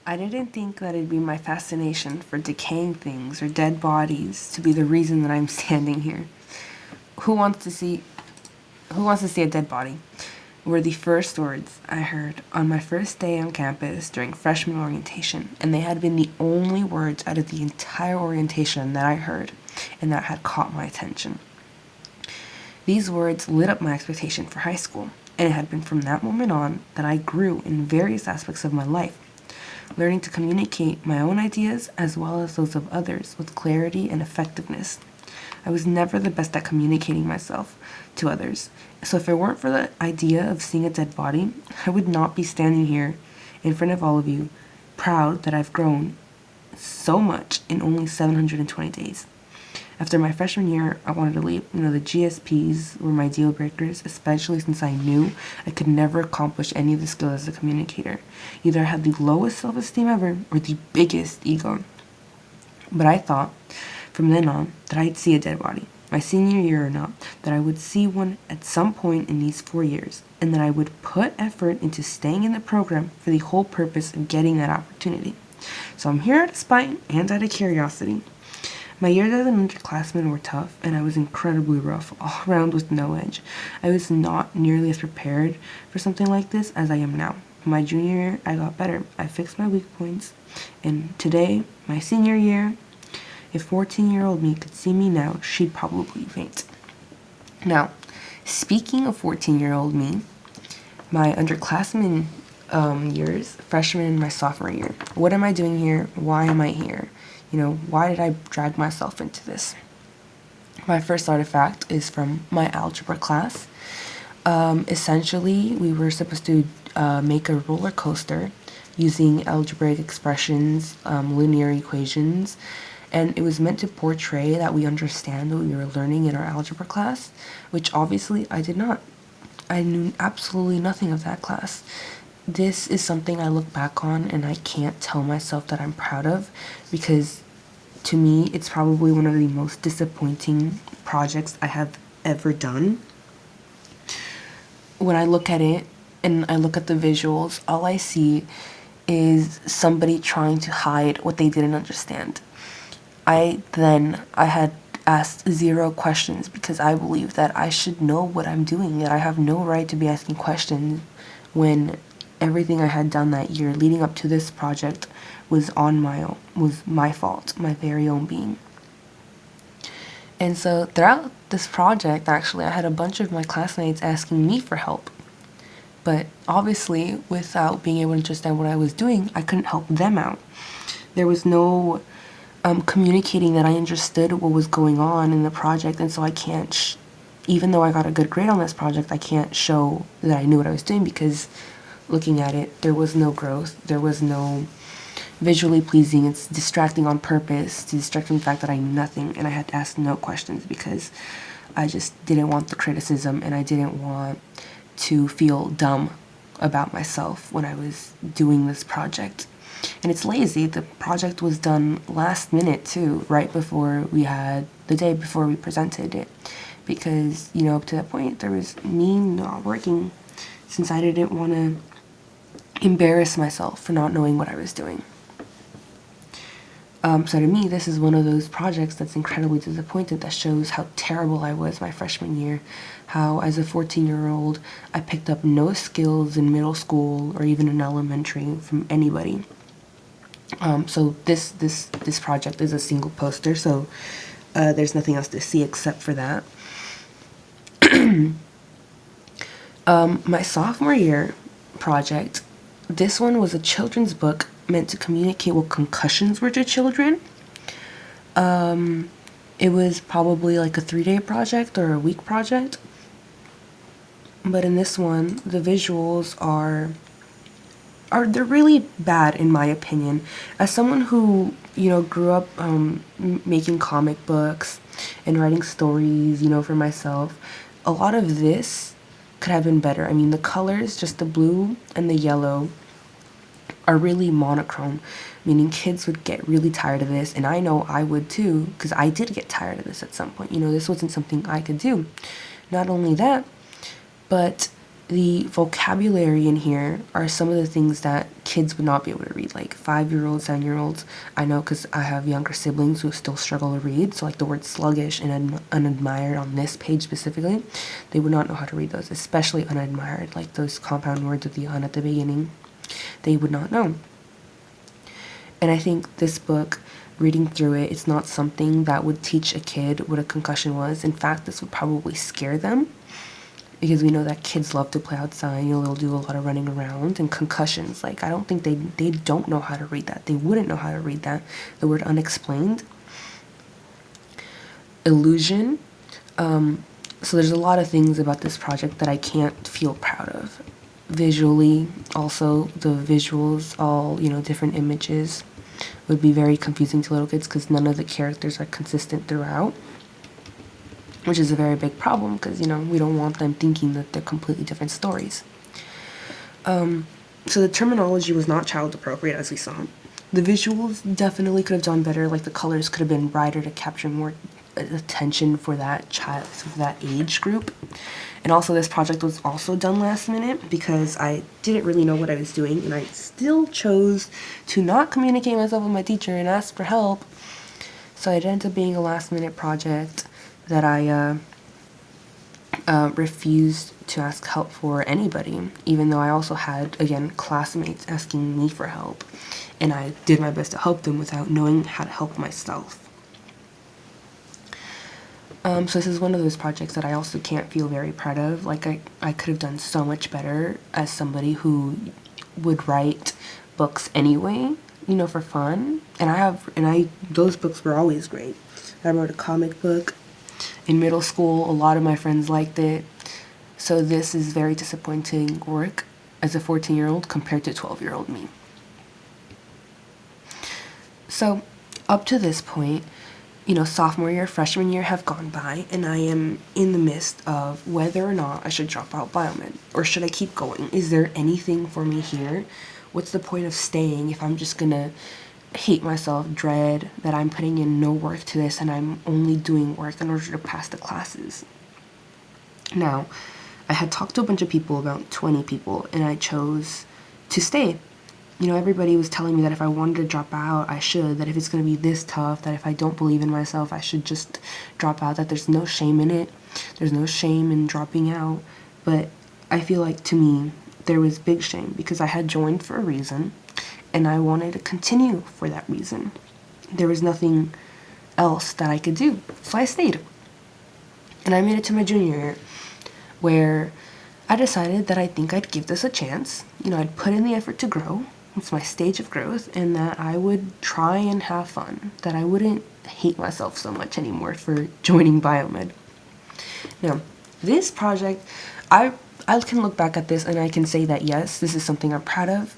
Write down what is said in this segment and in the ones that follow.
I didn't think that it'd be my fascination for decaying things or dead bodies to be the reason that I'm standing here. Who wants to see who wants to see a dead body? Were the first words I heard on my first day on campus during freshman orientation, and they had been the only words out of the entire orientation that I heard and that had caught my attention. These words lit up my expectation for high school, and it had been from that moment on that I grew in various aspects of my life, learning to communicate my own ideas as well as those of others with clarity and effectiveness. I was never the best at communicating myself to others, so if it weren't for the idea of seeing a dead body, I would not be standing here in front of all of you, proud that I've grown so much in only 720 days. After my freshman year, I wanted to leave. The GSPs were my deal breakers, especially since I knew I could never accomplish any of the skills as a communicator. Either I had the lowest self-esteem ever or the biggest ego. But I thought, from then on, that I'd see a dead body, my senior year or not, that I would see one at some point in these 4 years, and that I would put effort into staying in the program for the whole purpose of getting that opportunity. So I'm here out of spite and out of curiosity. My years as an underclassman were tough, and I was incredibly rough, all around with no edge. I was not nearly as prepared for something like this as I am now. My junior year, I got better. I fixed my weak points, and today, my senior year, if 14-year-old me could see me now, she'd probably faint. Now, speaking of 14-year-old me, my underclassmen years, freshman and my sophomore year. What am I doing here? Why am I here? Why did I drag myself into this? My first artifact is from my algebra class. Essentially, we were supposed to make a roller coaster using algebraic expressions, linear equations, and it was meant to portray that we understand what we were learning in our algebra class, which obviously I did not. I knew absolutely nothing of that class. This is something I look back on and I can't tell myself that I'm proud of, because to me it's probably one of the most disappointing projects I have ever done. When I look at it and I look at the visuals, all I see is somebody trying to hide what they didn't understand. I had asked 0 questions because I believe that I should know what I'm doing, that I have no right to be asking questions when everything I had done that year leading up to this project was my fault, my very own being. And so throughout this project, actually, I had a bunch of my classmates asking me for help. But obviously, without being able to understand what I was doing, I couldn't help them out. There was no communicating that I understood what was going on in the project, and so I can't, even though I got a good grade on this project, I can't show that I knew what I was doing, because looking at it, there was no growth, there was no visually pleasing. It's distracting on purpose to distract from the fact that I knew nothing, and I had to ask no questions because I just didn't want the criticism, and I didn't want to feel dumb about myself when I was doing this project. And it's lazy. The project was done last minute too, right before the day before we presented it. Because, up to that point, there was me not working, since I didn't want to embarrass myself for not knowing what I was doing. So to me, this is one of those projects that's incredibly disappointed, that shows how terrible I was my freshman year, how as a 14-year-old, I picked up no skills in middle school or even in elementary from anybody. So this project is a single poster, so there's nothing else to see except for that. My sophomore year project, this one was a children's book meant to communicate what concussions were to children. It was probably like a 3-day project or a week project. But in this one, the visuals they're really bad in my opinion. As someone who, grew up making comic books and writing stories, for myself, a lot of this could have been better. I mean, the colors, just the blue and the yellow, are really monochrome, meaning kids would get really tired of this, and I know I would too, because I did get tired of this at some point. This wasn't something I could do. Not only that, but the vocabulary in here are some of the things that kids would not be able to read, like 5-year-olds, 7-year-olds. I know because I have younger siblings who still struggle to read, so like the word sluggish and unadmired on this page specifically, they would not know how to read those, especially unadmired, like those compound words with the un at the beginning. They would not know. And I think this book, reading through it, it's not something that would teach a kid what a concussion was. In fact, this would probably scare them, because we know that kids love to play outside, they'll do a lot of running around. And concussions, like, I don't think they don't know how to read that. They wouldn't know how to read that. The word unexplained. Illusion. So there's a lot of things about this project that I can't feel proud of. Visually, also, the visuals, all, different images, would be very confusing to little kids because none of the characters are consistent throughout, which is a very big problem because, we don't want them thinking that they're completely different stories. So the terminology was not child appropriate, as we saw. The visuals definitely could have done better, like the colors could have been brighter to capture more attention for that child, for that age group. And also this project was also done last minute because I didn't really know what I was doing, and I still chose to not communicate myself with my teacher and ask for help. So it ended up being a last minute project that I refused to ask help for anybody, even though I also had, again, classmates asking me for help, and I did my best to help them without knowing how to help myself. So this is one of those projects that I also can't feel very proud of. Like, I could have done so much better as somebody who would write books anyway, for fun. And those books were always great. I wrote a comic book in middle school. A lot of my friends liked it. So this is very disappointing work as a 14-year-old compared to 12-year-old me. So up to this point, sophomore year, freshman year have gone by, and I am in the midst of whether or not I should drop out biomed, or should I keep going? Is there anything for me here? What's the point of staying if I'm just gonna hate myself, dread that I'm putting in no work to this, and I'm only doing work in order to pass the classes? Now, I had talked to a bunch of people, about 20 people, and I chose to stay. Everybody was telling me that if I wanted to drop out, I should, that if it's going to be this tough, that if I don't believe in myself, I should just drop out, that there's no shame in it. There's no shame in dropping out. But I feel like, to me, there was big shame because I had joined for a reason, and I wanted to continue for that reason. There was nothing else that I could do, so I stayed. And I made it to my junior year, where I decided that I think I'd give this a chance. I'd put in the effort to grow. It's my stage of growth, and that I would try and have fun, that I wouldn't hate myself so much anymore for joining biomed. Now, this project, I can look back at this and I can say that yes, this is something I'm proud of,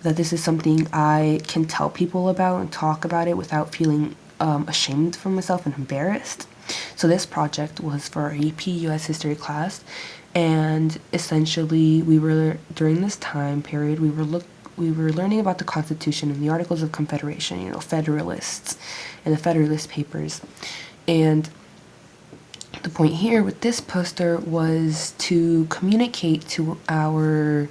that this is something I can tell people about and talk about it without feeling ashamed for myself and embarrassed. So this project was for our AP US History class, and essentially during this time period, we were learning about the Constitution and the Articles of Confederation, Federalists and the Federalist Papers. And the point here with this poster was to communicate to our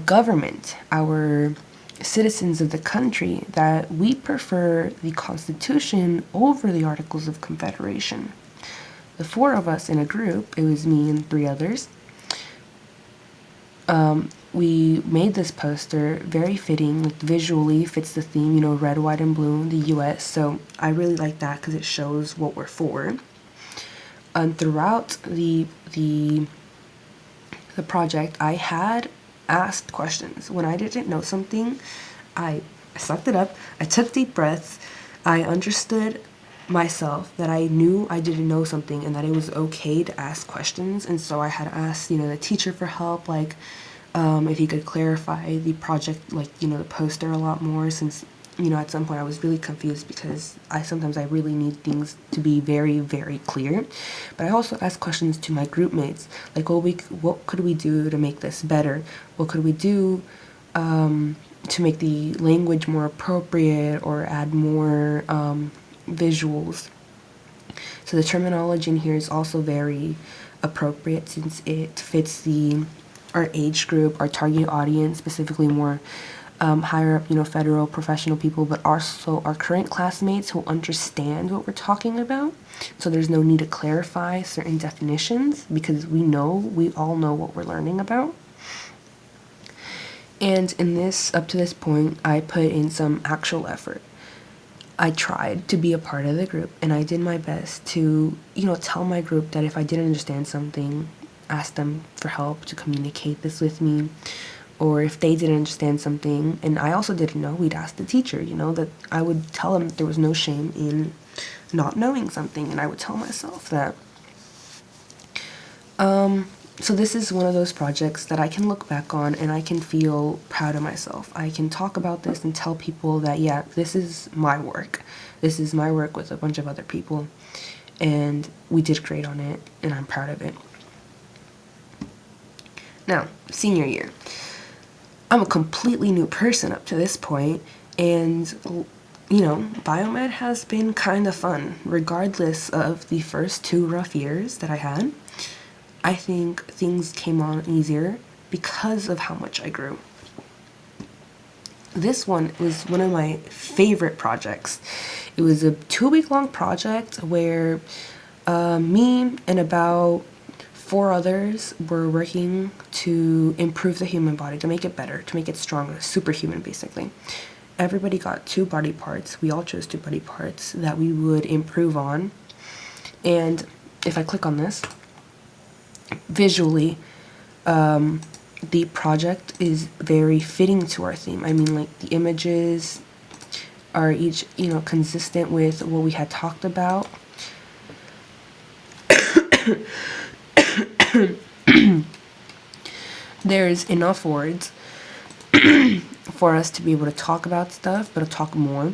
government, our citizens of the country, that we prefer the Constitution over the Articles of Confederation. The 4 of us in a group, it was me and 3 others, we made this poster very fitting, like visually fits the theme, red, white, and blue, the US. So I really like that because it shows what we're for. And throughout the project, I had asked questions. When I didn't know something, I sucked it up. I took deep breaths. I understood myself that I knew I didn't know something and that it was okay to ask questions. And so I had asked, the teacher for help, like, if he could clarify the project, like, the poster a lot more, since, at some point I was really confused because sometimes I really need things to be very, very clear. But I also asked questions to my group mates, like, what could we do to make this better? What could we do to make the language more appropriate or add more visuals? So the terminology in here is also very appropriate since it fits our age group, our target audience, specifically more higher up, federal professional people, but also our current classmates who understand what we're talking about. So there's no need to clarify certain definitions because we all know what we're learning about. And up to this point, I put in some actual effort. I tried to be a part of the group, and I did my best to, tell my group that if I didn't understand something, ask them for help to communicate this with me. Or if they didn't understand something, and I also didn't know, we'd ask the teacher, that I would tell them that there was no shame in not knowing something, and I would tell myself that. So this is one of those projects that I can look back on and I can feel proud of myself. I can talk about this and tell people that, yeah, this is my work. This is my work with a bunch of other people, and we did great on it, and I'm proud of it. Now, senior year. I'm a completely new person up to this point, and biomed has been kind of fun, regardless of the first 2 rough years that I had. I think things came on easier because of how much I grew. This one was one of my favorite projects. It was a 2-week-long project where me and about 4 others were working to improve the human body, to make it better, to make it stronger, superhuman basically. Everybody got 2 body parts. We all chose 2 body parts that we would improve on. And if I click on this, visually, the project is very fitting to our theme. I mean, like, the images are each, consistent with what we had talked about. There's enough words for us to be able to talk about stuff, but to talk more.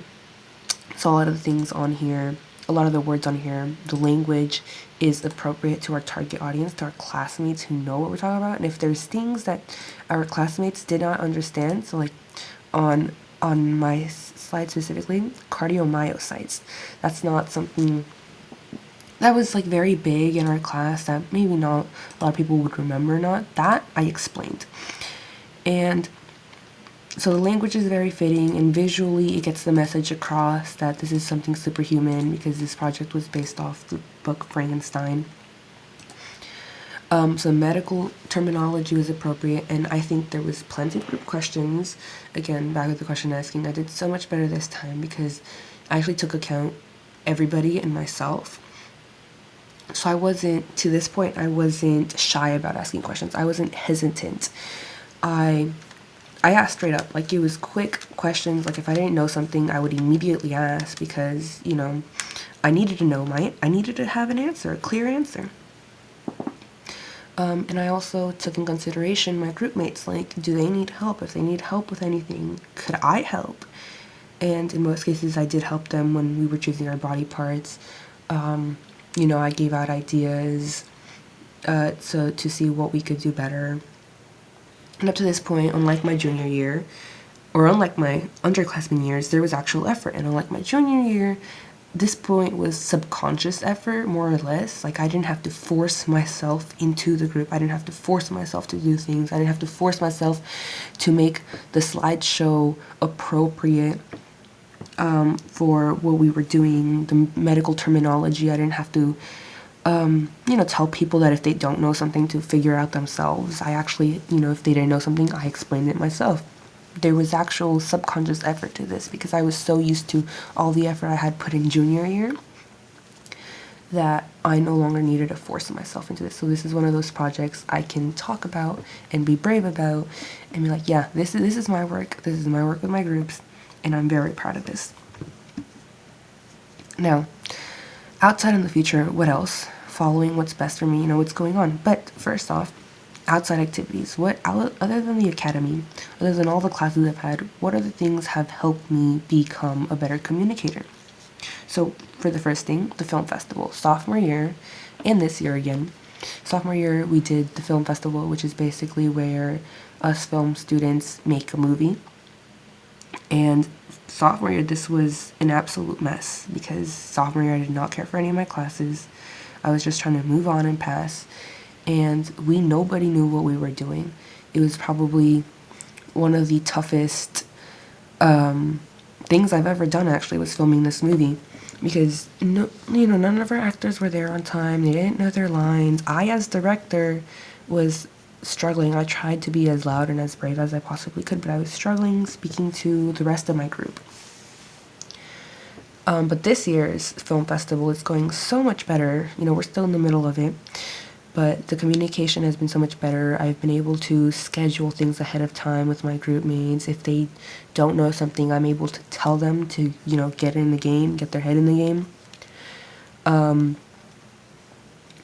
So a lot of the things on here, a lot of the words on here, the language is appropriate to our target audience, to our classmates who know what we're talking about. And if there's things that our classmates did not understand, so like on my slide specifically, cardiomyocytes, that's not something that was like very big in our class that maybe not a lot of people would remember. Not that I explained. And so the language is very fitting, and visually it gets the message across that this is something superhuman, because this project was based off the book Frankenstein. So medical terminology was appropriate, and I think there was plenty of group questions. Again, back with the question asking, I did so much better this time because I actually took account everybody and myself. So to this point, I wasn't shy about asking questions. I wasn't hesitant. I asked straight up. Like, it was quick questions. Like, if I didn't know something, I would immediately ask because, I needed to know I needed to have an answer, a clear answer. And I also took in consideration my group mates. Like, do they need help? If they need help with anything, could I help? And in most cases, I did help them when we were choosing our body parts. I gave out ideas to see what we could do better. And up to this point, unlike my junior year, or unlike my underclassmen years, there was actual effort. And unlike my junior year, this point was subconscious effort, more or less. Like, I didn't have to force myself into the group. I didn't have to force myself to do things. I didn't have to force myself to make the slideshow appropriate for what we were doing, the medical terminology. I didn't have to tell people that if they don't know something to figure out themselves. I actually, if they didn't know something, I explained it myself. There was actual subconscious effort to this because I was so used to all the effort I had put in junior year that I no longer needed to force myself into this. So this is one of those projects I can talk about and be brave about and be like, yeah, this is my work. This is my work with my groups, and I'm very proud of this. Now, outside in the future, what else? Following what's best for me, what's going on. But first off, outside activities. Other than the academy, other than all the classes I've had, what other things have helped me become a better communicator? So for the first thing, the film festival. Sophomore year, and this year again. Sophomore year, we did the film festival, which is basically where us film students make a movie. And sophomore year, this was an absolute mess because sophomore year I did not care for any of my classes. I was just trying to move on and pass. and nobody knew what we were doing. It was probably one of the toughest things I've ever done, actually, was filming this movie, because none of our actors were there on time. They didn't know their lines. I, as director, was struggling. I tried to be as loud and as brave as I possibly could, but I was struggling speaking to the rest of my group. But this year's film festival is going so much better. We're still in the middle of it, but the communication has been so much better. I've been able to schedule things ahead of time with my group mates. If they don't know something, I'm able to tell them to, get in the game, get their head in the game.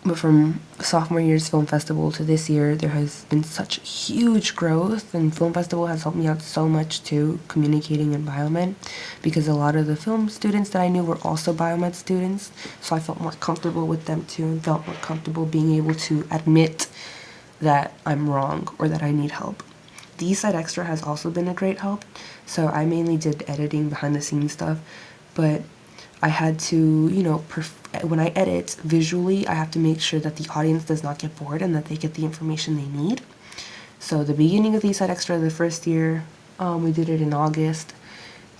But from sophomore year's film festival to this year, there has been such huge growth, and film festival has helped me out so much too, communicating in biomed, because a lot of the film students that I knew were also biomed students, so I felt more comfortable with them too, and felt more comfortable being able to admit that I'm wrong or that I need help. The Eastside Extra has also been a great help, so I mainly did editing, behind the scenes stuff, but I had to, when I edit visually, I have to make sure that the audience does not get bored and that they get the information they need. So the beginning of the Eastside Extra, the first year, we did it in August,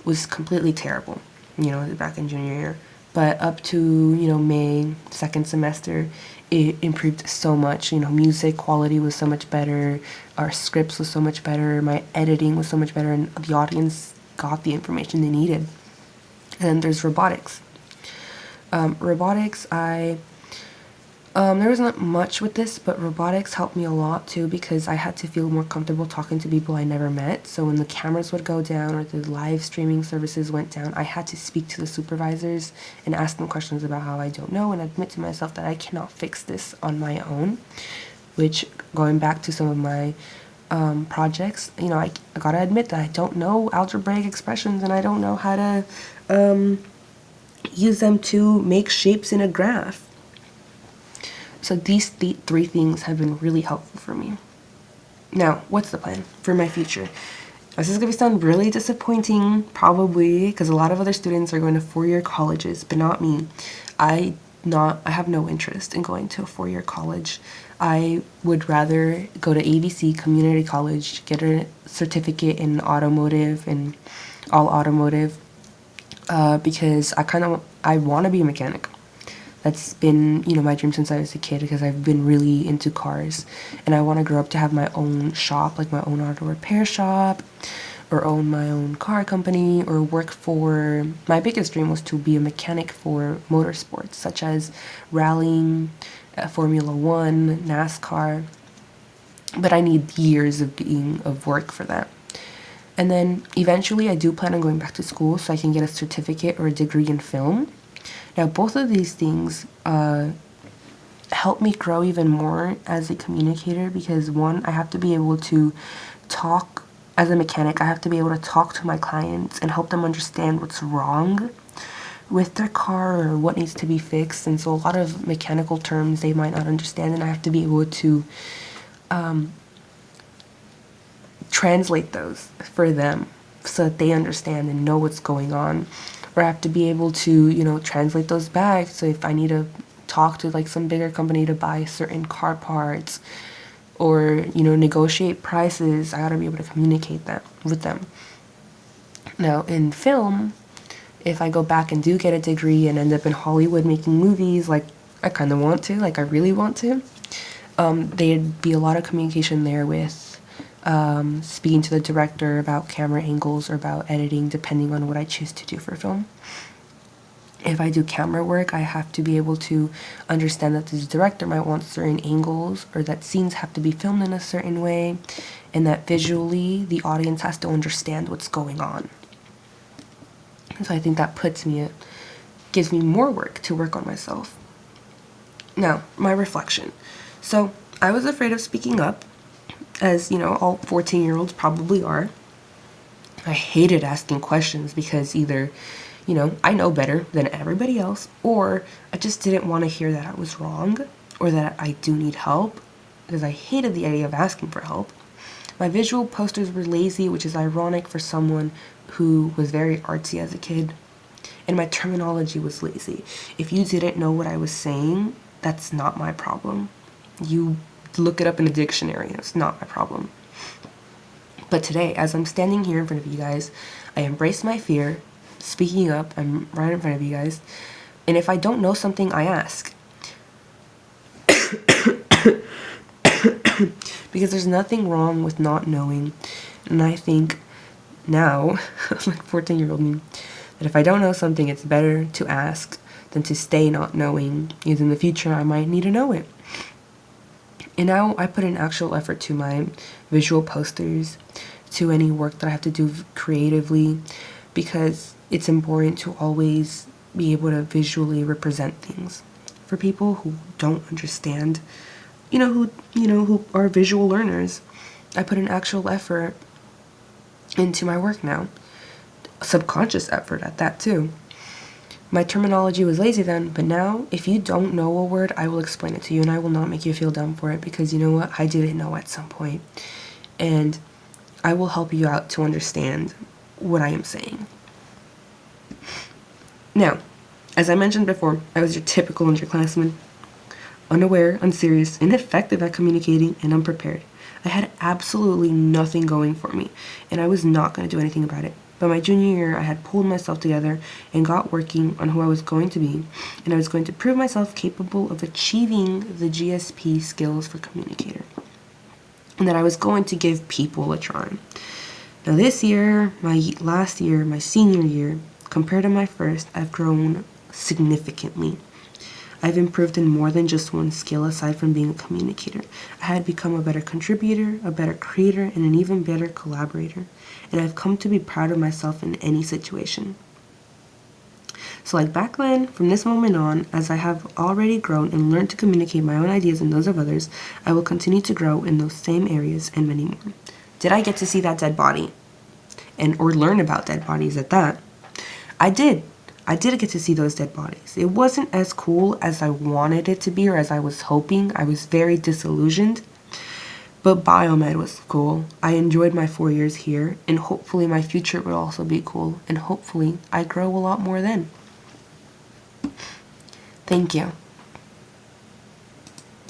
was completely terrible, back in junior year. But up to, May, second semester, it improved so much. Music quality was so much better, our scripts was so much better, my editing was so much better, and the audience got the information they needed. And there's robotics. Robotics, there wasn't much with this, but robotics helped me a lot too, because I had to feel more comfortable talking to people I never met. So when the cameras would go down or the live streaming services went down, I had to speak to the supervisors and ask them questions about how I don't know, and admit to myself that I cannot fix this on my own. Which, going back to some of my projects, I gotta admit that I don't know algebraic expressions, and I don't know how to use them to make shapes in a graph. So these three things have been really helpful for me. Now, what's the plan for my future? This is going to sound really disappointing, probably, because a lot of other students are going to four-year colleges, but not me. I have no interest in going to a four-year college. I would rather go to ABC Community College, get a certificate in automotive and all automotive, because I want to be a mechanic. That's been, my dream since I was a kid, because I've been really into cars, and I want to grow up to have my own shop, like my own auto repair shop, or own my own car company, or work for, my biggest dream was to be a mechanic for motorsports, such as rallying, Formula One, NASCAR, but I need years of work for that. And then eventually I do plan on going back to school so I can get a certificate or a degree in film. Now, both of these things help me grow even more as a communicator, because one, I have to be able to talk as a mechanic. I have to be able to talk to my clients and help them understand what's wrong with their car or what needs to be fixed. And so a lot of mechanical terms they might not understand, and I have to be able to translate those for them so that they understand and know what's going on. Or I have to be able to, translate those back. So if I need to talk to like some bigger company to buy certain car parts or, negotiate prices, I gotta be able to communicate that with them. Now, in film, if I go back and do get a degree and end up in Hollywood making movies, like I kind of want to, like I really want to, there'd be a lot of communication there with speaking to the director about camera angles or about editing, depending on what I choose to do for film. If I do camera work, I have to be able to understand that the director might want certain angles, or that scenes have to be filmed in a certain way, and that visually the audience has to understand what's going on. So I think that gives me more work to work on myself. Now, my reflection. So I was afraid of speaking up, as all 14-year-olds probably are. I hated asking questions because either, I know better than everybody else, or I just didn't want to hear that I was wrong or that I do need help, because I hated the idea of asking for help. My visual posters were lazy, which is ironic for someone who was very artsy as a kid. And my terminology was lazy. If you didn't know what I was saying, that's not my problem. You look it up in a dictionary. It's not my problem. But today, as I'm standing here in front of you guys, I embrace my fear, speaking up. I'm right in front of you guys. And if I don't know something, I ask. Because there's nothing wrong with not knowing. And I think now, like 14-year-old me, that if I don't know something, it's better to ask than to stay not knowing, because in the future I might need to know it. And now I put an actual effort to my visual posters, to any work that I have to do creatively, because it's important to always be able to visually represent things for people who don't understand, who are visual learners. I put an actual effort into my work now. A subconscious effort at that too. My terminology was lazy then, but now if you don't know a word, I will explain it to you, and I will not make you feel dumb for it, because you know what? I didn't know at some point. And I will help you out to understand what I am saying. Now, as I mentioned before, I was your typical underclassman. Unaware, unserious, ineffective at communicating, and unprepared. I had absolutely nothing going for me, and I was not going to do anything about it. By my junior year, I had pulled myself together and got working on who I was going to be, and I was going to prove myself capable of achieving the GSP skills for communicator, and that I was going to give people a try. Now this year, my last year, my senior year, compared to my first, I've grown significantly. I've improved in more than just one skill aside from being a communicator. I had become a better contributor, a better creator, and an even better collaborator. And I've come to be proud of myself in any situation. So like back then, from this moment on, as I have already grown and learned to communicate my own ideas and those of others, I will continue to grow in those same areas and many more. Did I get to see that dead body? Or learn about dead bodies at that? I did. I did get to see those dead bodies. It wasn't as cool as I wanted it to be or as I was hoping. I was very disillusioned. But biomed was cool. I enjoyed my 4 years here, and hopefully my future will also be cool, and hopefully I grow a lot more then. Thank you.